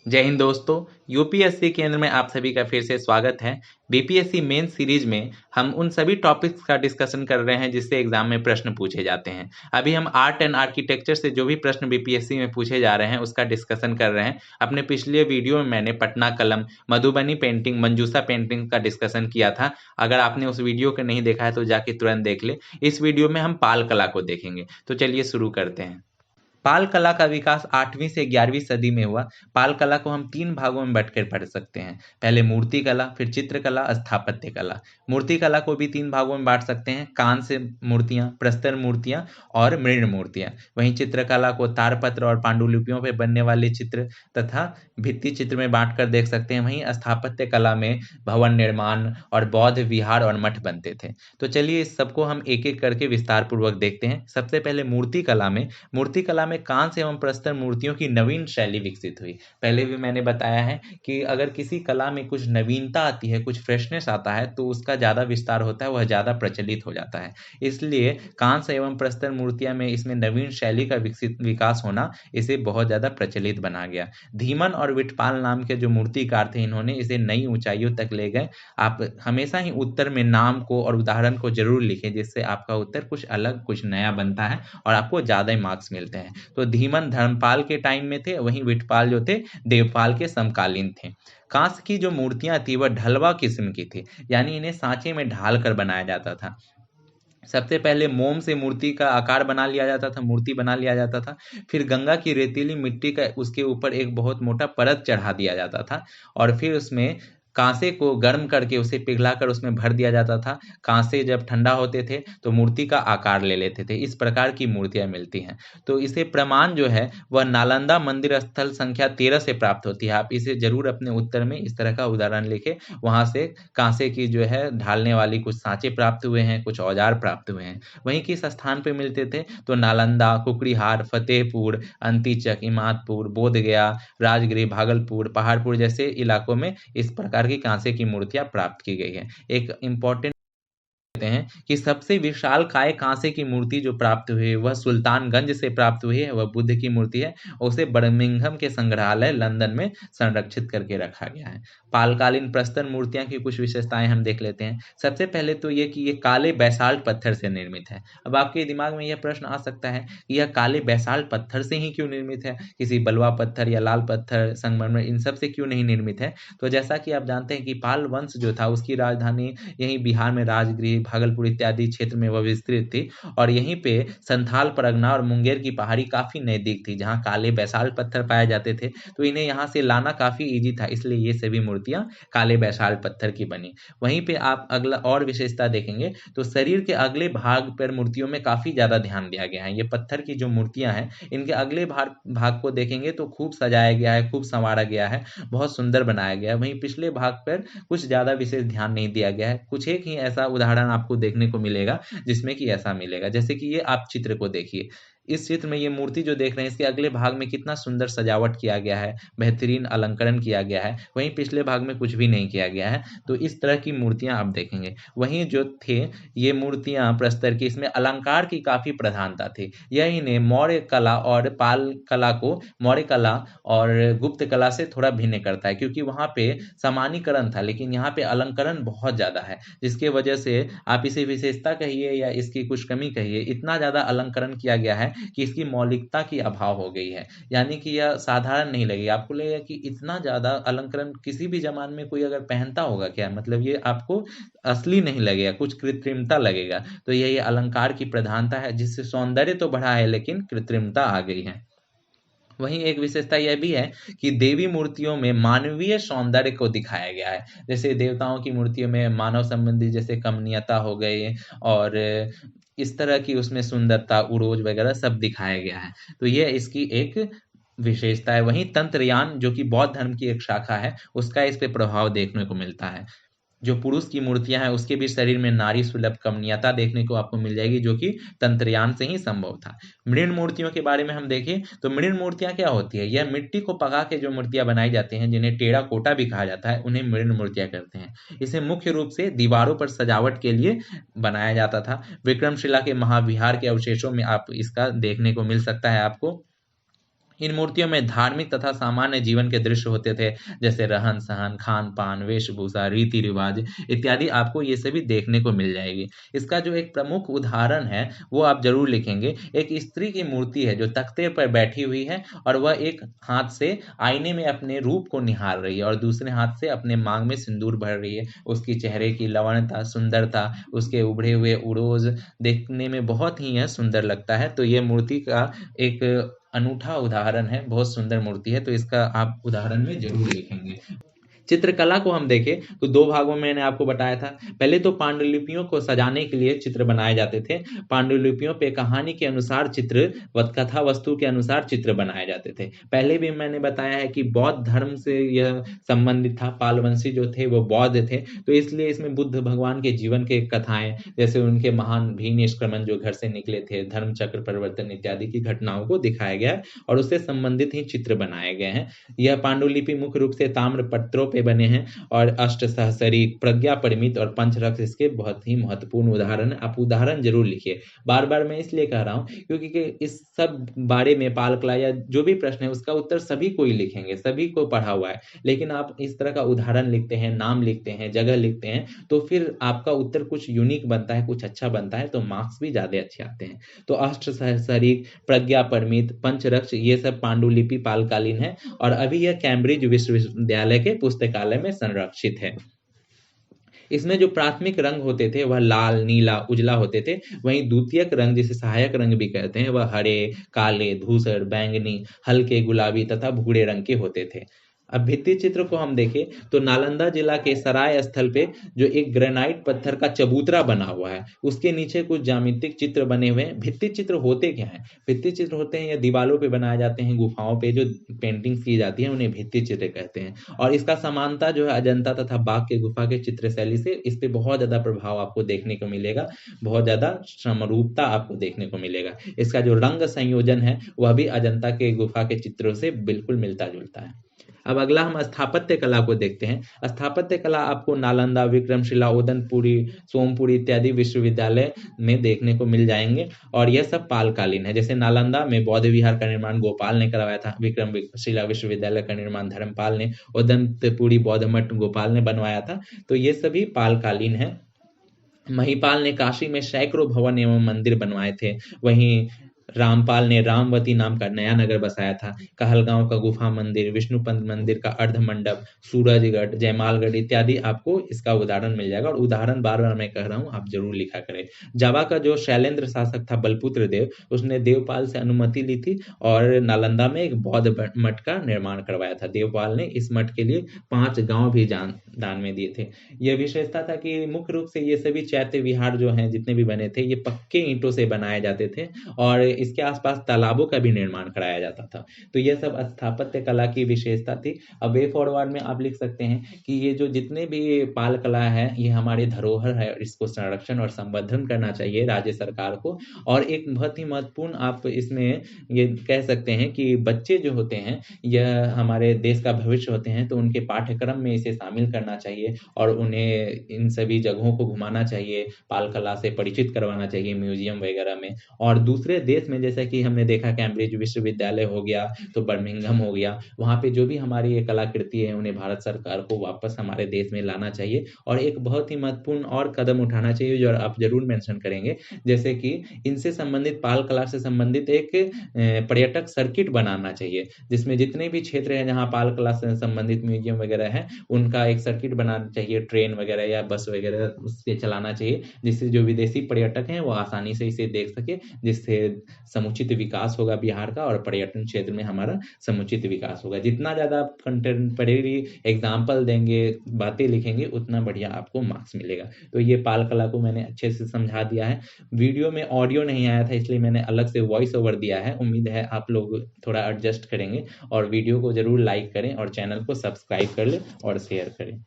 जय हिंद दोस्तों। यूपीएससी केंद्र में आप सभी का फिर से स्वागत है। बीपीएससी मेन सीरीज में हम उन सभी टॉपिक्स का डिस्कशन कर रहे हैं जिससे एग्जाम में प्रश्न पूछे जाते हैं। अभी हम आर्ट एंड आर्किटेक्चर से जो भी प्रश्न बीपीएससी में पूछे जा रहे हैं उसका डिस्कशन कर रहे हैं। अपने पिछले वीडियो में मैंने पटना कलम, मधुबनी पेंटिंग, मंजूषा पेंटिंग का डिस्कशन किया था। अगर आपने उस वीडियो को नहीं देखा है तो जाके तुरंत देख ले। इस वीडियो में हम पाल कला को देखेंगे, तो चलिए शुरू करते हैं। पाल कला का विकास 8वीं से 11वीं सदी में हुआ। पाल कला को हम 3 भागों में बांटकर पढ़ सकते हैं। पहले मूर्ति कला, फिर चित्रकला, स्थापत्य कला। मूर्ति कला को भी 3 भागों में बांट सकते हैं: कांस्य मूर्तियां, प्रस्तर मूर्तियां और मृण मूर्तियां। वहीं चित्रकला को तारपत्र और पांडुलिपियों पर बनने वाले चित्र तथा भित्ति चित्र में बांट कर देख सकते हैं। वहीं स्थापत्य कला में भवन निर्माण और बौद्ध विहार और मठ बनते थे। तो चलिए इस सबको हम एक एक करके विस्तार पूर्वक देखते हैं। सबसे पहले मूर्ति कला में कांस्य एवं प्रस्तर मूर्तियों की नवीन शैली विकसित हुई। पहले भी मैंने बताया है कि अगर किसी कला में कुछ नवीनता आती है, कुछ फ्रेशनेस आता है, तो उसका ज़्यादा विस्तार होता है, वह ज़्यादा प्रचलित हो जाता है। इसलिए कांस्य एवं प्रस्तर मूर्तियां में इसमें नवीन शैली का विकास होना इसे बहुत ज़्यादा प्रचलित बना गया। धीमन और विठपाल नाम के जो मूर्तिकार थे, इन्होंने इसे नई ऊंचाइयों तक ले गए। आप हमेशा ही उत्तर में नाम को और उदाहरण को जरूर लिखें, जिससे आपका उत्तर कुछ अलग, कुछ नया बनता है और आपको ज़्यादा मार्क्स मिलते हैं। तो धीमन धर्मपाल के टाइम में थे, वहीं विठपाल जो थे देवपाल के समकालीन थे। कांस्य की जो मूर्तियां थी वह ढलवा किस्म की थी, यानी इन्हें सांचे में ढाल कर बनाया जाता था। सबसे पहले मोम से मूर्ति का आकार बना लिया जाता था, मूर्ति बना लिया जाता था। फिर गंगा की रेतीली मिट्टी का उसके ऊपर एक बहुत मोटा परत चढ़ा दिया जाता था और फिर उसमें कांसे को गर्म करके उसे पिघलाकर उसमें भर दिया जाता था। कांसे जब ठंडा होते थे तो मूर्ति का आकार ले लेते थे। इस प्रकार की मूर्तियां मिलती हैं। तो इसे प्रमाण जो है वह नालंदा मंदिर स्थल संख्या 13 से प्राप्त होती है। आप इसे जरूर अपने उत्तर में इस तरह का उदाहरण लिखें। वहां से कांसे की जो है ढालने वाली कुछ सांचे प्राप्त हुए हैं, कुछ औजार प्राप्त हुए हैं। वहीं किस स्थान पे मिलते थे? तो नालंदा, कुकड़ीहार, फतेहपुर, अंतीचक, इमादपुर, बोधगया, राजगीर, भागलपुर, पहाड़पुर जैसे इलाकों में इस प्रकार की कांसे की मूर्तियां प्राप्त की गई है। एक इंपॉर्टेंट हैं कि सबसे विशाल काय कांसे की मूर्ति जो प्राप्त हुई है वह सुल्तानगंज से प्राप्त हुई है। वह बुद्ध की मूर्ति है। उसे बर्मिंघम के संग्रहालय लंदन में संरक्षित करके रखा गया है। पालकालीन प्रस्तर मूर्तियां की कुछ विशेषताएं हम देख लेते हैं। सबसे पहले तो ये कि ये काले बैसाल्ट पत्थर से निर्मित है। अब आपके दिमाग में यह प्रश्न आ सकता है कि यह काले बैसाल्ट पत्थर से ही क्यों निर्मित है, किसी बलुआ पत्थर या लाल पत्थर, संगमरमर, इन सब से क्यों नहीं निर्मित है? तो जैसा कि आप जानते हैं कि पाल वंश जो था उसकी राजधानी यहीं बिहार में राजगीर, भागलपुर इत्यादि क्षेत्र में वह विस्तृत थी और यहीं पे संथाल परगना और मुंगेर की पहाड़ी काफी नजदीक थी जहां काले बैसाल्ट पत्थर पाए जाते थे। तो इन्हें यहाँ से लाना काफी इजी था, इसलिए ये सभी मूर्तियां काले बैसाल्ट पत्थर की बनी। वहीं पे आप अगला और विशेषता देखेंगे तो शरीर के अगले भाग पर मूर्तियों में काफी ज्यादा ध्यान दिया गया है। ये पत्थर की जो मूर्तियां हैं इनके अगले भाग को देखेंगे तो खूब सजाया गया है, खूब संवारा गया है, बहुत सुंदर बनाया गया है। वहीं पिछले भाग पर कुछ ज्यादा विशेष ध्यान नहीं दिया गया है। कुछ एक ही ऐसा उदाहरण आपको देखने को मिलेगा जिसमें कि ऐसा मिलेगा, जैसे कि ये आप चित्र को देखिए। इस चित्र में ये मूर्ति जो देख रहे हैं इसके अगले भाग में कितना सुंदर सजावट किया गया है, बेहतरीन अलंकरण किया गया है। वहीं पिछले भाग में कुछ भी नहीं किया गया है। तो इस तरह की मूर्तियां आप देखेंगे। वहीं जो थे ये मूर्तियां प्रस्तर की, इसमें अलंकार की काफी प्रधानता थी। यह इन्हें मौर्य कला और पाल कला को मौर्य कला और गुप्त कला से थोड़ा भिन्न करता है, क्योंकि वहां पे सामान्यकरण था लेकिन यहाँ पे अलंकरण बहुत ज्यादा है, जिसके वजह से आप इसे विशेषता कहिए या इसकी कुछ कमी कहिए, इतना ज्यादा अलंकरण किया गया है कि इसकी मौलिकता की अभाव हो गई है। यानी कि यह साधारण नहीं लगेगा, आपको लगेगा कि इतना ज्यादा अलंकरण किसी भी जमाने में कोई अगर पहनता होगा क्या, मतलब ये आपको असली नहीं लगेगा, कुछ कृत्रिमता लगेगा। तो ये अलंकार की प्रधानता है जिससे सौंदर्य तो बढ़ा है लेकिन कृत्रिमता आ गई है। वहीं एक विशेषता यह भी है कि देवी मूर्तियों में मानवीय सौंदर्य को दिखाया गया है। जैसे देवताओं की मूर्तियों में मानव संबंधी जैसे कमनीयता हो गई और इस तरह की उसमें सुंदरता, उरोज वगैरह सब दिखाया गया है। तो ये इसकी एक विशेषता है। वहीं तंत्रयान जो कि बौद्ध धर्म की एक शाखा है उसका इस पे प्रभाव देखने को मिलता है। जो पुरुष की मूर्तियां हैं उसके भी शरीर में नारी सुलभ कमनीयता देखने को आपको मिल जाएगी, जो कि तंत्रयान से ही संभव था। मृण मूर्तियों के बारे में हम देखें तो मृण मूर्तियां क्या होती है? यह मिट्टी को पका के जो मूर्तियां बनाई जाती हैं, जिन्हें टेढ़ा कोटा भी कहा जाता है, उन्हें मृण मूर्तियां कहते हैं। इसे मुख्य रूप से दीवारों पर सजावट के लिए बनाया जाता था। विक्रमशिला के महाविहार के अवशेषों में आप इसका देखने को मिल सकता है आपको। इन मूर्तियों में धार्मिक तथा सामान्य जीवन के दृश्य होते थे, जैसे रहन सहन, खान पान, वेशभूषा, रीति रिवाज इत्यादि आपको ये सभी देखने को मिल जाएगी। इसका जो एक प्रमुख उदाहरण है वो आप जरूर लिखेंगे। एक स्त्री की मूर्ति है जो तख्ते पर बैठी हुई है और वह एक हाथ से आईने में अपने रूप को निहार रही है और दूसरे हाथ से अपने मांग में सिंदूर भर रही है। उसकी चेहरे की लवणता, सुंदरता, उसके उभरे हुए उड़ोज देखने में बहुत ही यह सुंदर लगता है। तो ये मूर्ति का एक अनूठा उदाहरण है, बहुत सुंदर मूर्ति है, तो इसका आप उदाहरण में जरूर लिखेंगे। चित्रकला को हम देखें तो दो भागों में मैंने आपको बताया था। पहले तो पांडुलिपियों को सजाने के लिए चित्र बनाए जाते थे। पांडुलिपियों पे कहानी के अनुसार चित्र व कथा वस्तु के अनुसार चित्र बनाए जाते थे। पहले भी मैंने बताया है कि बौद्ध धर्म से यह संबंधित था। पालवंशी जो थे वो बौद्ध थे, तो इसलिए इसमें बुद्ध भगवान के जीवन के कथाएं, जैसे उनके महान भी निष्क्रमण जो घर से निकले थे, धर्म चक्र परिवर्तन इत्यादि की घटनाओं को दिखाया गया है और उससे संबंधित ही चित्र बनाए गए हैं। यह पांडुलिपि मुख्य रूप से ताम्र पत्रों पे बने हैं और अष्ट सहस्री, प्रज्ञा परिमित और पंचरत्न इसके बहुत ही महत्वपूर्ण उदाहरण है। आप उदाहरण जरूर लिखिए। बार बार मैं इसलिए कह रहा हूँ क्योंकि इस सब बारे में पाल कला या जो भी प्रश्न है उसका उत्तर सभी को ही लिखेंगे, सभी को पढ़ा हुआ है, लेकिन आप इस तरह का उदाहरण लिखते हैं, नाम लिखते हैं, जगह लिखते हैं, तो फिर आपका उत्तर कुछ यूनिक बनता है, कुछ अच्छा बनता है, तो मार्क्स भी ज्यादा अच्छे आते हैं। तो अष्ट सहस्री, प्रज्ञा परिमित, पंचरत्न ये सब पांडुलिपि पालकालीन है और अभी यह कैम्ब्रिज विश्वविद्यालय के पुस्तकालय में संरक्षित है। इसमें जो प्राथमिक रंग होते थे वह लाल, नीला, उजला होते थे। वहीं द्वितीयक रंग जिसे सहायक रंग भी कहते हैं वह हरे, काले, धूसर, बैंगनी, हल्के गुलाबी तथा भूरे रंग के होते थे। अब भित्ति चित्र को हम देखें तो नालंदा जिला के सराय स्थल पे जो एक ग्रेनाइट पत्थर का चबूतरा बना हुआ है उसके नीचे कुछ ज्यामितिक चित्र बने हुए हैं। भित्ति चित्र होते क्या हैं? भित्ति चित्र होते हैं या दीवालों पे बनाए जाते हैं, गुफाओं पे जो पेंटिंग्स की जाती है उन्हें भित्ति चित्र कहते हैं। और इसका समानता जो है अजंता तथा बाघ के गुफा के चित्र शैली से इस पे बहुत ज्यादा प्रभाव आपको देखने को मिलेगा, बहुत ज्यादा समरूपता आपको देखने को मिलेगा। इसका जो रंग संयोजन है वह भी अजंता के गुफा के चित्रों से बिल्कुल मिलता जुलता है। अब अगला हम स्थापत्य कला को देखते हैं। स्थापत्य कला आपको नालंदा, विक्रमशिला, ओदनपुरी, सोमपुरी इत्यादि विश्वविद्यालय में देखने को मिल जाएंगे और यह सब पालकालीन है। जैसे नालंदा में बौद्ध विहार का निर्माण गोपाल ने करवाया था, विक्रमशिला विश्वविद्यालय का निर्माण धर्मपाल ने, ओदनपुरी बौद्ध मठ गोपाल ने बनवाया था। तो ये सभी पालकालीन है। महिपाल ने काशी में सैकड़ों भवन एवं मंदिर बनवाए थे। वहीं रामपाल ने रामवती नाम का नया नगर बसाया था। कहलगांव का गुफा मंदिर, विष्णुपंत मंदिर का अर्ध मंडप, सूरजगढ़, जयमालगढ़ इत्यादि आपको इसका उदाहरण मिल जाएगा। और उदाहरण बार बार मैं कह रहा हूँ, आप जरूर लिखा करें। जावा का जो शैलेंद्र शासक था बलपुत्र देव, उसने देवपाल से अनुमति ली थी और नालंदा में एक बौद्ध मठ का निर्माण करवाया था। देवपाल ने इस मठ के लिए 5 गांव भी दान में दिए थे। यह विशेषता था कि मुख्य रूप से ये सभी चैत्य विहार जो हैं जितने भी बने थे ये पक्के ईंटों से बनाए जाते थे और इसके आसपास तालाबों का भी निर्माण कराया जाता था। तो यह सब स्थापत्य कला की विशेषता थी। अब वे फॉरवर्ड में आप लिख सकते हैं कि ये जो जितने भी पाल कला है ये हमारे धरोहर है, इसको संरक्षण और संवर्धन करना चाहिए राज्य सरकार को। और एक बहुत ही महत्वपूर्ण आप इसमें ये कह सकते हैं कि बच्चे जो होते हैं यह हमारे देश का भविष्य होते हैं, तो उनके पाठ्यक्रम में इसे शामिल करना चाहिए और उन्हें इन सभी जगहों को घुमाना चाहिए, पाल कला से परिचित करवाना चाहिए म्यूजियम वगैरह में। और दूसरे देश में जैसा कि हमने देखा कैम्ब्रिज विश्वविद्यालय हो गया, तो बर्मिंघम हो गया, वहाँ पे जो भी हमारी ये कलाकृति है उन्हें भारत सरकार को वापस हमारे देश में लाना चाहिए। और एक बहुत ही महत्वपूर्ण और कदम उठाना चाहिए जो आप जरूर मेंशन करेंगे, जैसे कि इनसे संबंधित पाल कला से संबंधित एक पर्यटक सर्किट बनाना चाहिए, जिसमें जितने भी क्षेत्र हैं जहाँ पाल कला से संबंधित म्यूजियम वगैरह है उनका एक सर्किट बनाना चाहिए, ट्रेन वगैरह या बस वगैरह उससे चलाना चाहिए, जिससे जो विदेशी पर्यटक हैं वो आसानी से इसे देख सके, जिससे समुचित विकास होगा बिहार का और पर्यटन क्षेत्र में हमारा समुचित विकास होगा। जितना ज्यादा आप कंटेम्परेरी एग्जाम्पल देंगे, बातें लिखेंगे, उतना बढ़िया आपको मार्क्स मिलेगा। तो ये पाल कला को मैंने अच्छे से समझा दिया है। वीडियो में ऑडियो नहीं आया था इसलिए मैंने अलग से वॉइस ओवर दिया है। उम्मीद है आप लोग थोड़ा एडजस्ट करेंगे और वीडियो को जरूर लाइक करें और चैनल को सब्सक्राइब कर लें और शेयर करें।